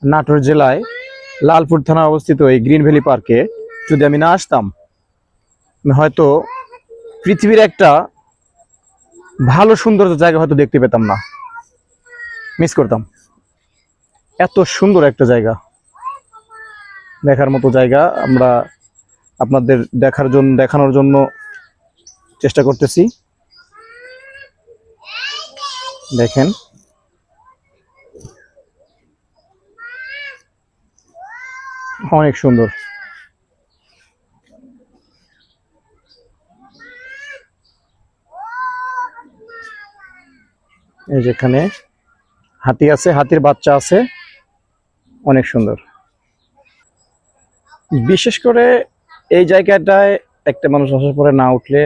নাটোর জেলায় লালপুর থানায় অবস্থিত এই গ্রিন ভ্যালি পার্কে যদি আমি না আসতাম, আমি হয়তো পৃথিবীর একটা ভালো সুন্দর জায়গা হয়তো দেখতে পেতাম না, মিস করতাম। এত সুন্দর একটা জায়গা, দেখার মতো জায়গা। আমরা আপনাদের দেখানোর জন্য চেষ্টা করতেছি। দেখেন, অনেক সুন্দর। এই যেখানে হাতি আছে, হাতির বাচ্চা আছে, অনেক সুন্দর। বিশেষ করে এই জায়গাটায় একটা মানুষ আসার পরে না উঠলে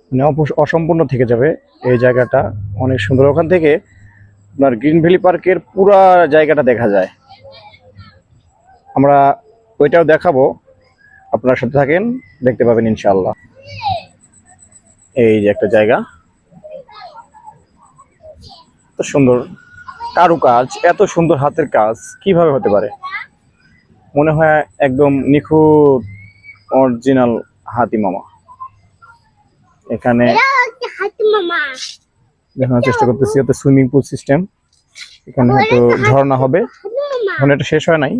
মানে অসম্পূর্ণ থেকে যাবে। এই জায়গাটা অনেক সুন্দর। ওখান থেকে আপনার গ্রিন ভ্যালি পার্কের পুরা জায়গাটা দেখা যায়। আমরা ওইটাও দেখাবো, আপনার সাথে থাকেন, দেখতে পাবেন ইনশাআল্লাহ। এই যে একটা জায়গা, এত সুন্দর কারুকাজ, এত সুন্দর হাতের কাজ কিভাবে হতে পারে? মনে হয় একদম নিখুঁত অরিজিনাল হাতি মামা। এখানে দেখানোর চেষ্টা করতেছি, ওতে সুইমিং পুল সিস্টেম। এখানে হয়তো ঝর্ণা হবে, এখন এটা শেষ হয় নাই,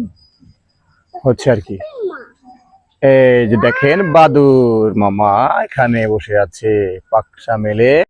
হচ্ছে আর কি। এই যে দেখেন বাদুর মামা এখানে বসে আছে পাখা মেলে।